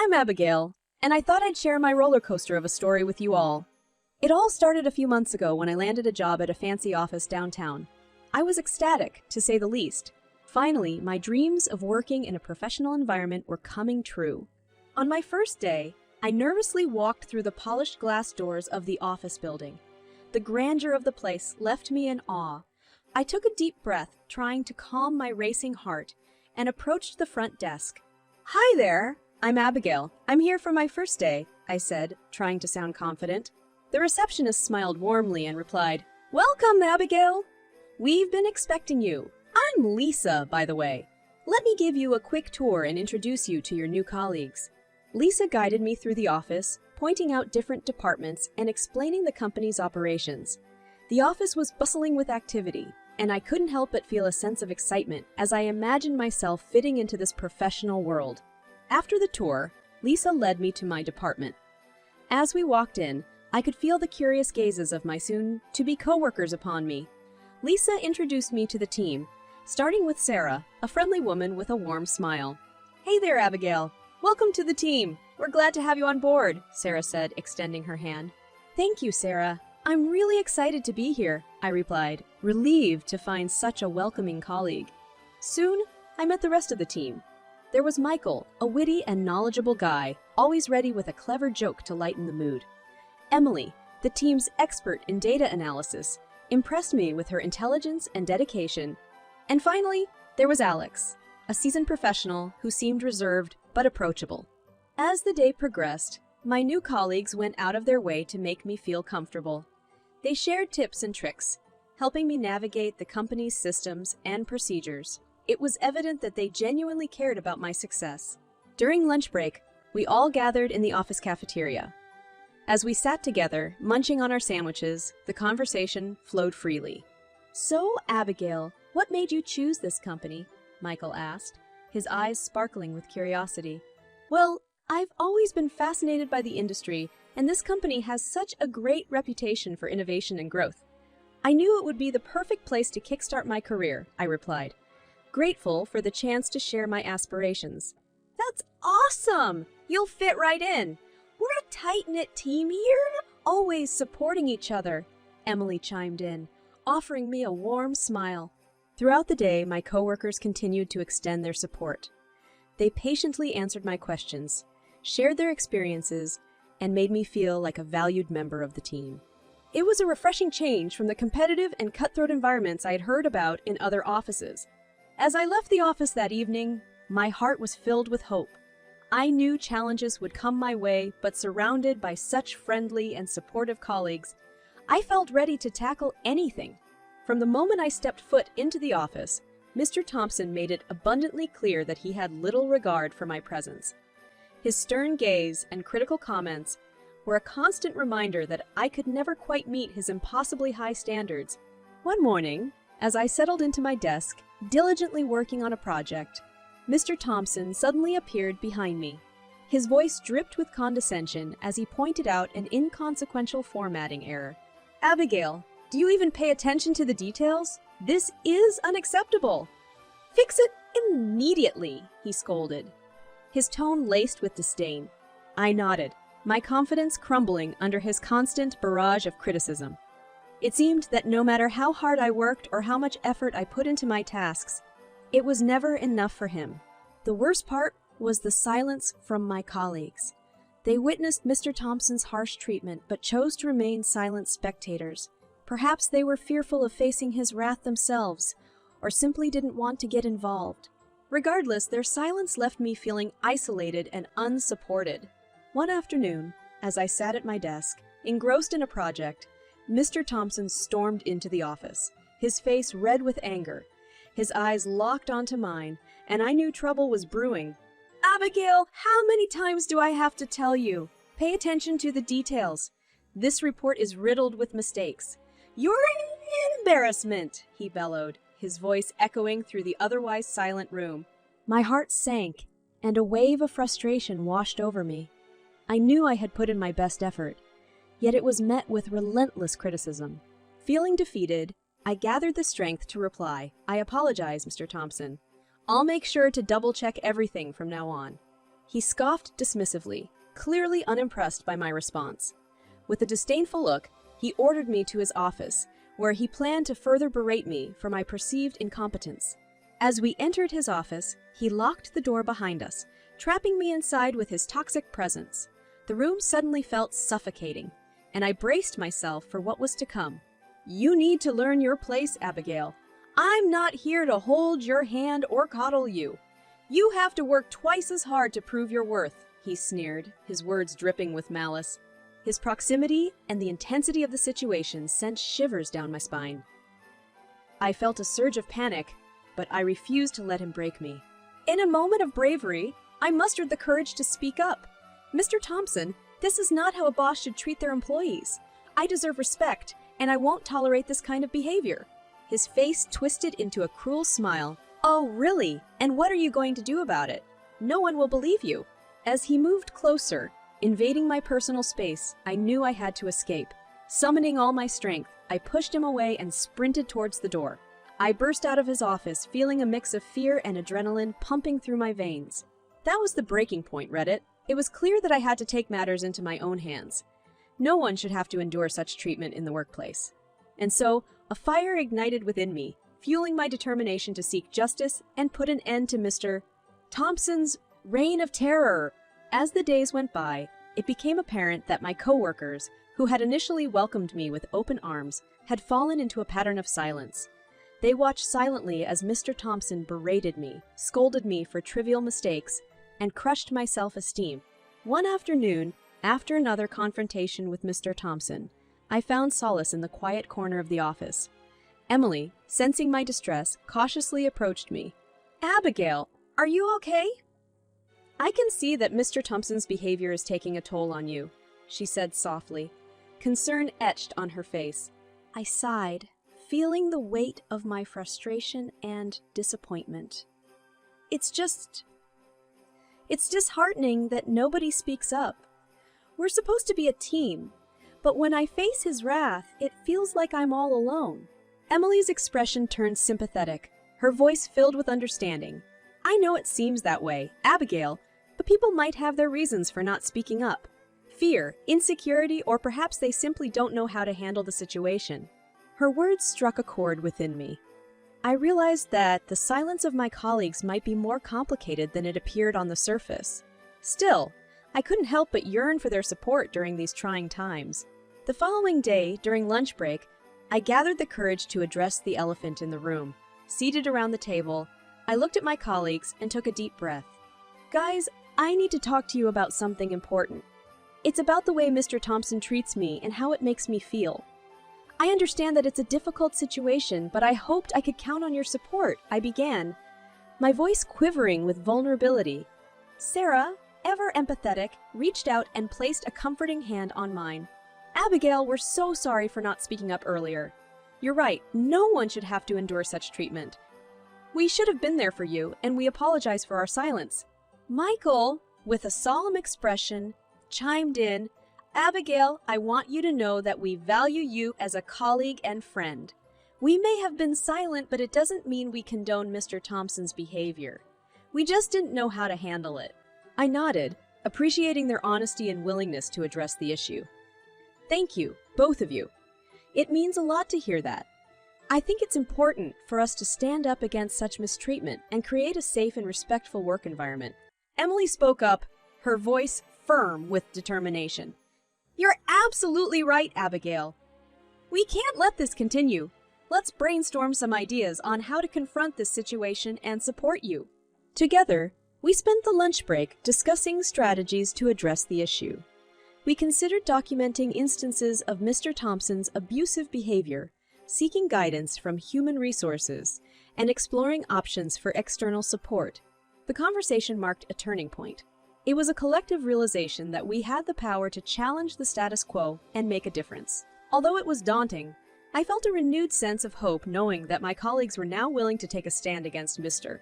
I'm Abigail, and I thought I'd share my roller coaster of a story with you all. It all started a few months ago when I landed a job at a fancy office downtown. I was ecstatic, to say the least. Finally, my dreams of working in a professional environment were coming true. On my first day, I nervously walked through the polished glass doors of the office building. The grandeur of the place left me in awe. I took a deep breath, trying to calm my racing heart, and approached the front desk. "Hi there, I'm Abigail. I'm here for my first day," I said, trying to sound confident. The receptionist smiled warmly and replied, "Welcome, Abigail. We've been expecting you. I'm Lisa, by the way. Let me give you a quick tour and introduce you to your new colleagues." Lisa guided me through the office, pointing out different departments and explaining the company's operations. The office was bustling with activity, and I couldn't help but feel a sense of excitement as I imagined myself fitting into this professional world. After the tour, Lisa led me to my department. As we walked in, I could feel the curious gazes of my soon-to-be coworkers upon me. Lisa introduced me to the team, starting with Sarah, a friendly woman with a warm smile. "Hey there, Abigail. Welcome to the team. We're glad to have you on board," Sarah said, extending her hand. "Thank you, Sarah. I'm really excited to be here," I replied, relieved to find such a welcoming colleague. Soon, I met the rest of the team. There was Michael, a witty and knowledgeable guy, always ready with a clever joke to lighten the mood. Emily, the team's expert in data analysis, impressed me with her intelligence and dedication. And finally, there was Alex, a seasoned professional who seemed reserved but approachable. As the day progressed, my new colleagues went out of their way to make me feel comfortable. They shared tips and tricks, helping me navigate the company's systems and procedures. It was evident that they genuinely cared about my success. During lunch break, we all gathered in the office cafeteria. As we sat together, munching on our sandwiches, the conversation flowed freely. "So, Abigail, what made you choose this company?" Michael asked, his eyes sparkling with curiosity. "Well, I've always been fascinated by the industry, and this company has such a great reputation for innovation and growth. I knew it would be the perfect place to kickstart my career," I replied, grateful for the chance to share my aspirations. "That's awesome! You'll fit right in. We're a tight-knit team here, always supporting each other," Emily chimed in, offering me a warm smile. Throughout the day, my coworkers continued to extend their support. They patiently answered my questions, shared their experiences, and made me feel like a valued member of the team. It was a refreshing change from the competitive and cutthroat environments I had heard about in other offices. As I left the office that evening, my heart was filled with hope. I knew challenges would come my way, but surrounded by such friendly and supportive colleagues, I felt ready to tackle anything. From the moment I stepped foot into the office, Mr. Thompson made it abundantly clear that he had little regard for my presence. His stern gaze and critical comments were a constant reminder that I could never quite meet his impossibly high standards. One morning, as I settled into my desk, diligently working on a project, Mr. Thompson suddenly appeared behind me. His voice dripped with condescension as he pointed out an inconsequential formatting error. "Abigail, do you even pay attention to the details? This is unacceptable. Fix it immediately," he scolded, his tone laced with disdain. I nodded, my confidence crumbling under his constant barrage of criticism. It seemed that no matter how hard I worked or how much effort I put into my tasks, it was never enough for him. The worst part was the silence from my colleagues. They witnessed Mr. Thompson's harsh treatment but chose to remain silent spectators. Perhaps they were fearful of facing his wrath themselves, or simply didn't want to get involved. Regardless, their silence left me feeling isolated and unsupported. One afternoon, as I sat at my desk, engrossed in a project, Mr. Thompson stormed into the office, his face red with anger. His eyes locked onto mine, and I knew trouble was brewing. "Abigail, how many times do I have to tell you? Pay attention to the details. This report is riddled with mistakes. You're an embarrassment," he bellowed, his voice echoing through the otherwise silent room. My heart sank, and a wave of frustration washed over me. I knew I had put in my best effort, yet it was met with relentless criticism. Feeling defeated, I gathered the strength to reply, "I apologize, Mr. Thompson. I'll make sure to double-check everything from now on." He scoffed dismissively, clearly unimpressed by my response. With a disdainful look, he ordered me to his office, where he planned to further berate me for my perceived incompetence. As we entered his office, he locked the door behind us, trapping me inside with his toxic presence. The room suddenly felt suffocating, and I braced myself for what was to come. "You need to learn your place, Abigail. I'm not here to hold your hand or coddle you. You have to work twice as hard to prove your worth," he sneered, his words dripping with malice. His proximity and the intensity of the situation sent shivers down my spine. I felt a surge of panic, but I refused to let him break me. In a moment of bravery, I mustered the courage to speak up. "Mr. Thompson, this is not how a boss should treat their employees. I deserve respect, and I won't tolerate this kind of behavior." His face twisted into a cruel smile. "Oh, really? And what are you going to do about it? No one will believe you." As he moved closer, invading my personal space, I knew I had to escape. Summoning all my strength, I pushed him away and sprinted towards the door. I burst out of his office, feeling a mix of fear and adrenaline pumping through my veins. That was the breaking point, Reddit. It was clear that I had to take matters into my own hands. No one should have to endure such treatment in the workplace. And so, a fire ignited within me, fueling my determination to seek justice and put an end to Mr. Thompson's reign of terror. As the days went by, it became apparent that my coworkers, who had initially welcomed me with open arms, had fallen into a pattern of silence. They watched silently as Mr. Thompson berated me, scolded me for trivial mistakes, and crushed my self-esteem. One afternoon, after another confrontation with Mr. Thompson, I found solace in the quiet corner of the office. Emily, sensing my distress, cautiously approached me. "Abigail, are you okay?" "I can see that Mr. Thompson's behavior is taking a toll on you," she said softly, concern etched on her face. I sighed, feeling the weight of my frustration and disappointment. It's disheartening that nobody speaks up. We're supposed to be a team, but when I face his wrath, it feels like I'm all alone." Emily's expression turned sympathetic, her voice filled with understanding. "I know it seems that way, Abigail, but people might have their reasons for not speaking up. Fear, insecurity, or perhaps they simply don't know how to handle the situation." Her words struck a chord within me. I realized that the silence of my colleagues might be more complicated than it appeared on the surface. Still, I couldn't help but yearn for their support during these trying times. The following day, during lunch break, I gathered the courage to address the elephant in the room. Seated around the table, I looked at my colleagues and took a deep breath. "Guys, I need to talk to you about something important. It's about the way Mr. Thompson treats me and how it makes me feel. I understand that it's a difficult situation, but I hoped I could count on your support," I began, my voice quivering with vulnerability. Sarah, ever empathetic, reached out and placed a comforting hand on mine. "Abigail, we're so sorry for not speaking up earlier. You're right, no one should have to endure such treatment. We should have been there for you, and we apologize for our silence." Michael, with a solemn expression, chimed in, "Abigail, I want you to know that we value you as a colleague and friend. We may have been silent, but it doesn't mean we condone Mr. Thompson's behavior. We just didn't know how to handle it." I nodded, appreciating their honesty and willingness to address the issue. "Thank you, both of you. It means a lot to hear that. I think it's important for us to stand up against such mistreatment and create a safe and respectful work environment." Emily spoke up, her voice firm with determination. "You're absolutely right, Abigail. We can't let this continue. Let's brainstorm some ideas on how to confront this situation and support you." Together, we spent the lunch break discussing strategies to address the issue. We considered documenting instances of Mr. Thompson's abusive behavior, seeking guidance from human resources, and exploring options for external support. The conversation marked a turning point. It was a collective realization that we had the power to challenge the status quo and make a difference. Although it was daunting, I felt a renewed sense of hope knowing that my colleagues were now willing to take a stand against Mr.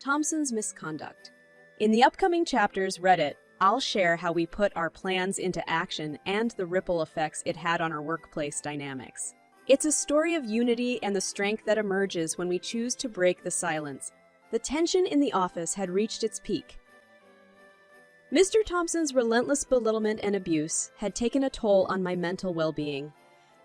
Thompson's misconduct. In the upcoming chapters, Reddit, I'll share how we put our plans into action and the ripple effects it had on our workplace dynamics. It's a story of unity and the strength that emerges when we choose to break the silence. The tension in the office had reached its peak. Mr. Thompson's relentless belittlement and abuse had taken a toll on my mental well-being,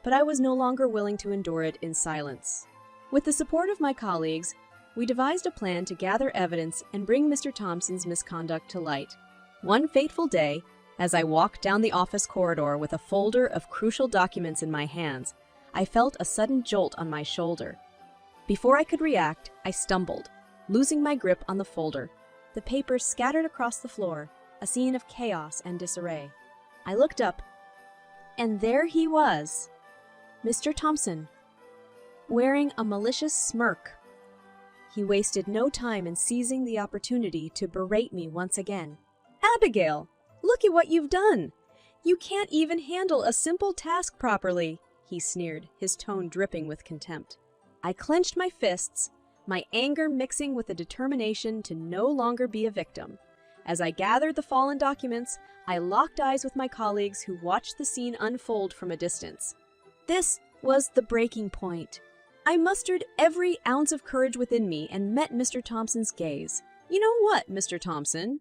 but I was no longer willing to endure it in silence. With the support of my colleagues, we devised a plan to gather evidence and bring Mr. Thompson's misconduct to light. One fateful day, as I walked down the office corridor with a folder of crucial documents in my hands, I felt a sudden jolt on my shoulder. Before I could react, I stumbled, losing my grip on the folder. The papers scattered across the floor, a scene of chaos and disarray. I looked up, and there he was, Mr. Thompson, wearing a malicious smirk. He wasted no time in seizing the opportunity to berate me once again. "Abigail, look at what you've done! You can't even handle a simple task properly," he sneered, his tone dripping with contempt. I clenched my fists, my anger mixing with the determination to no longer be a victim. As I gathered the fallen documents, I locked eyes with my colleagues who watched the scene unfold from a distance. This was the breaking point. I mustered every ounce of courage within me and met Mr. Thompson's gaze. "You know what, Mr. Thompson?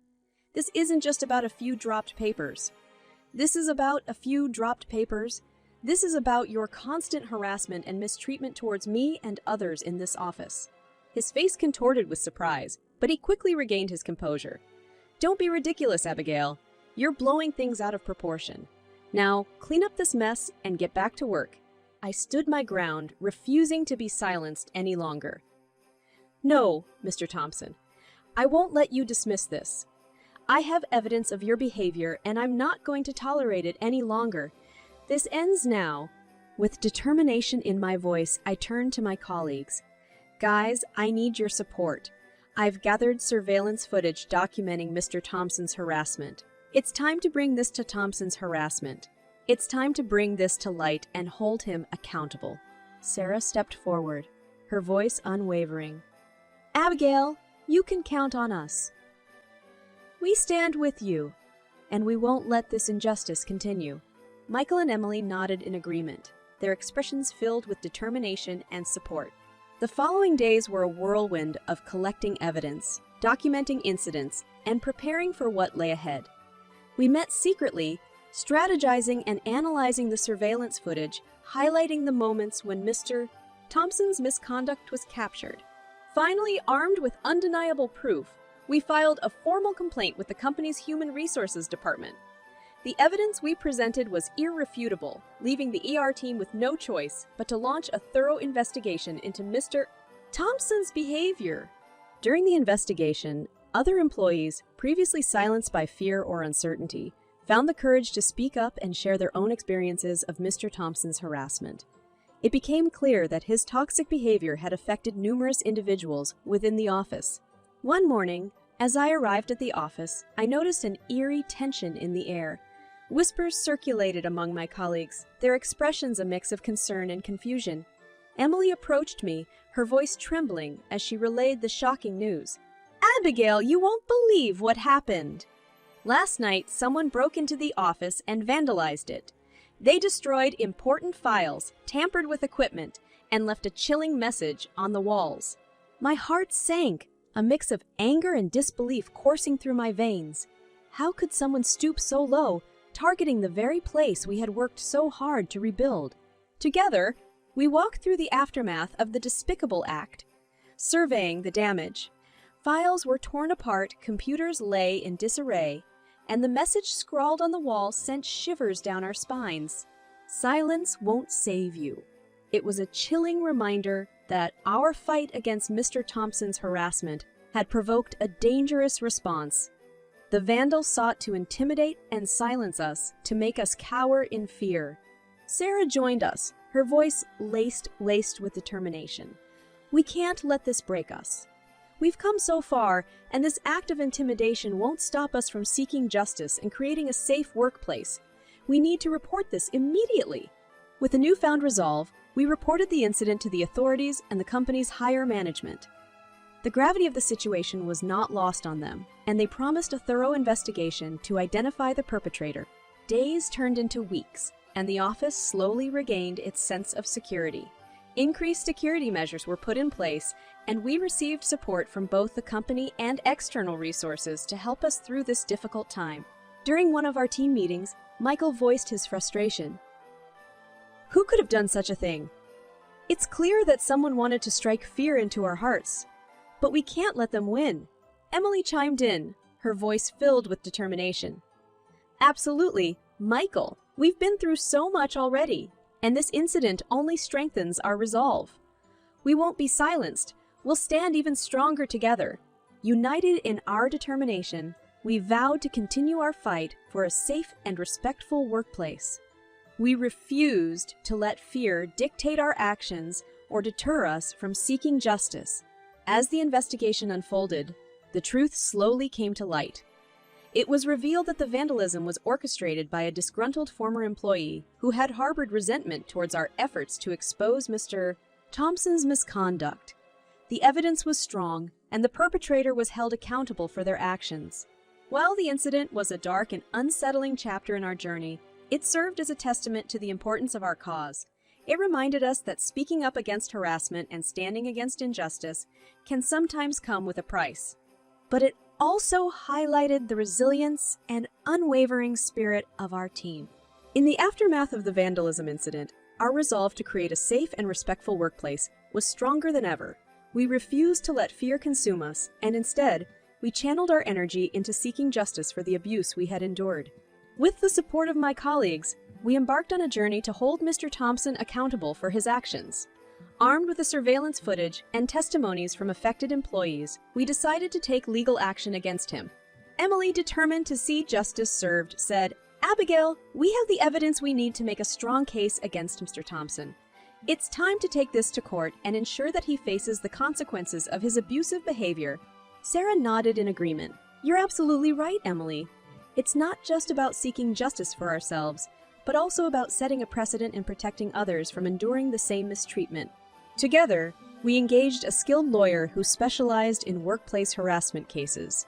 This isn't just about a few dropped papers. This is about your constant harassment and mistreatment towards me and others in this office." His face contorted with surprise, but he quickly regained his composure. "Don't be ridiculous, Abigail. You're blowing things out of proportion. Now, clean up this mess and get back to work." I stood my ground, refusing to be silenced any longer. "No, Mr. Thompson, I won't let you dismiss this. I have evidence of your behavior, and I'm not going to tolerate it any longer. This ends now." With determination in my voice, I turned to my colleagues. "Guys, I need your support. I've gathered surveillance footage documenting Mr. Thompson's harassment. It's time to bring this to It's time to bring this to light and hold him accountable." Sarah stepped forward, her voice unwavering. "Abigail, you can count on us. We stand with you, and we won't let this injustice continue." Michael and Emily nodded in agreement, their expressions filled with determination and support. The following days were a whirlwind of collecting evidence, documenting incidents, and preparing for what lay ahead. We met secretly, strategizing and analyzing the surveillance footage, highlighting the moments when Mr. Thompson's misconduct was captured. Finally, armed with undeniable proof, we filed a formal complaint with the company's Human Resources Department. The evidence we presented was irrefutable, leaving the ER team with no choice but to launch a thorough investigation into Mr. Thompson's behavior. During the investigation, other employees, previously silenced by fear or uncertainty, found the courage to speak up and share their own experiences of Mr. Thompson's harassment. It became clear that his toxic behavior had affected numerous individuals within the office. One morning, as I arrived at the office, I noticed an eerie tension in the air. Whispers circulated among my colleagues, their expressions a mix of concern and confusion. Emily approached me, her voice trembling as she relayed the shocking news. "Abigail, you won't believe what happened. Last night, someone broke into the office and vandalized it. They destroyed important files, tampered with equipment, and left a chilling message on the walls." My heart sank, a mix of anger and disbelief coursing through my veins. How could someone stoop so low, targeting the very place we had worked so hard to rebuild? Together, we walked through the aftermath of the despicable act, surveying the damage. Files were torn apart, computers lay in disarray, and the message scrawled on the wall sent shivers down our spines. "Silence won't save you." It was a chilling reminder that our fight against Mr. Thompson's harassment had provoked a dangerous response. The vandal sought to intimidate and silence us, to make us cower in fear. Sarah joined us, her voice laced with determination. "We can't let this break us. We've come so far, and this act of intimidation won't stop us from seeking justice and creating a safe workplace. We need to report this immediately." With a newfound resolve, we reported the incident to the authorities and the company's higher management. The gravity of the situation was not lost on them, and they promised a thorough investigation to identify the perpetrator. Days turned into weeks, and the office slowly regained its sense of security. Increased security measures were put in place, and we received support from both the company and external resources to help us through this difficult time. During one of our team meetings, Michael voiced his frustration. "Who could have done such a thing? It's clear that someone wanted to strike fear into our hearts, but we can't let them win." Emily chimed in, her voice filled with determination. "Absolutely, Michael, we've been through so much already, and this incident only strengthens our resolve. We won't be silenced. We'll stand even stronger together. United in our determination, we vowed to continue our fight for a safe and respectful workplace. We refused to let fear dictate our actions or deter us from seeking justice." As the investigation unfolded, the truth slowly came to light. It was revealed that the vandalism was orchestrated by a disgruntled former employee who had harbored resentment towards our efforts to expose Mr. Thompson's misconduct. The evidence was strong, and the perpetrator was held accountable for their actions. While the incident was a dark and unsettling chapter in our journey, it served as a testament to the importance of our cause. It reminded us that speaking up against harassment and standing against injustice can sometimes come with a price. But it also highlighted the resilience and unwavering spirit of our team. In the aftermath of the vandalism incident, our resolve to create a safe and respectful workplace was stronger than ever. We refused to let fear consume us, and instead, we channeled our energy into seeking justice for the abuse we had endured. With the support of my colleagues, we embarked on a journey to hold Mr. Thompson accountable for his actions. Armed with the surveillance footage and testimonies from affected employees, we decided to take legal action against him. Emily, determined to see justice served, said, "Abigail, we have the evidence we need to make a strong case against Mr. Thompson. It's time to take this to court and ensure that he faces the consequences of his abusive behavior." Sarah nodded in agreement. "You're absolutely right, Emily. It's not just about seeking justice for ourselves, but also about setting a precedent and protecting others from enduring the same mistreatment." Together, we engaged a skilled lawyer who specialized in workplace harassment cases.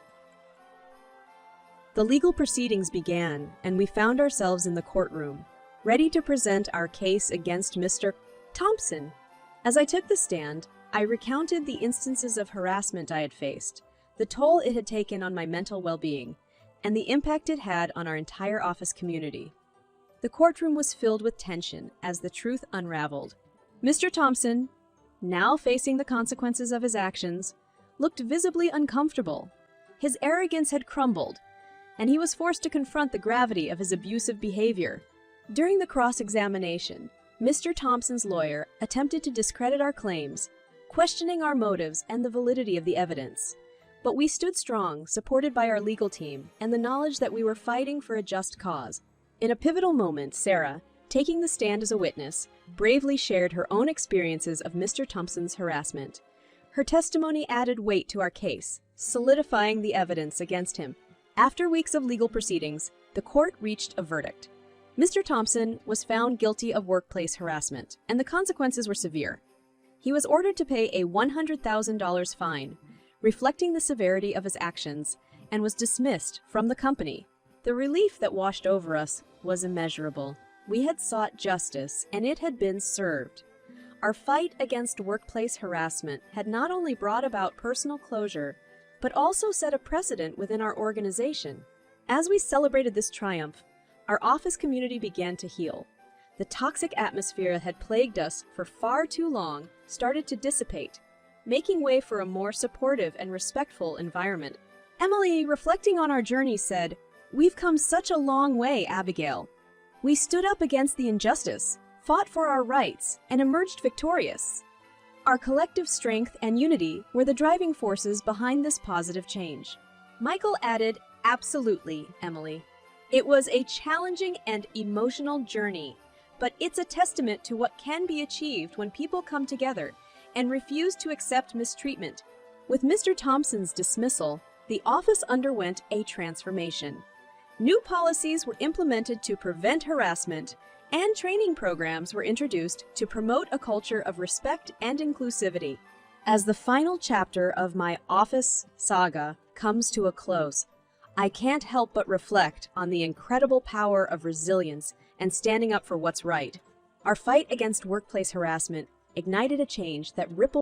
The legal proceedings began, and we found ourselves in the courtroom, ready to present our case against Mr. Thompson. As I took the stand, I recounted the instances of harassment I had faced, the toll it had taken on my mental well-being, and the impact it had on our entire office community. The courtroom was filled with tension as the truth unraveled. Mr. Thompson, now facing the consequences of his actions, looked visibly uncomfortable. His arrogance had crumbled, and he was forced to confront the gravity of his abusive behavior. During the cross-examination, Mr. Thompson's lawyer attempted to discredit our claims, questioning our motives and the validity of the evidence. But we stood strong, supported by our legal team and the knowledge that we were fighting for a just cause. In a pivotal moment, Sarah, taking the stand as a witness, bravely shared her own experiences of Mr. Thompson's harassment. Her testimony added weight to our case, solidifying the evidence against him. After weeks of legal proceedings, the court reached a verdict. Mr. Thompson was found guilty of workplace harassment, and the consequences were severe. He was ordered to pay a $100,000 fine, reflecting the severity of his actions, and was dismissed from the company. The relief that washed over us was immeasurable. We had sought justice, and it had been served. Our fight against workplace harassment had not only brought about personal closure, but also set a precedent within our organization. As we celebrated this triumph, our office community began to heal. The toxic atmosphere that had plagued us for far too long started to dissipate, making way for a more supportive and respectful environment. Emily, reflecting on our journey, said, "We've come such a long way, Abigail. We stood up against the injustice, fought for our rights, and emerged victorious. Our collective strength and unity were the driving forces behind this positive change." Michael added, "Absolutely, Emily. It was a challenging and emotional journey, but it's a testament to what can be achieved when people come together and refuse to accept mistreatment." With Mr. Thompson's dismissal, the office underwent a transformation. New policies were implemented to prevent harassment, and training programs were introduced to promote a culture of respect and inclusivity. As the final chapter of my office saga comes to a close, I can't help but reflect on the incredible power of resilience and standing up for what's right. Our fight against workplace harassment ignited a change that rippled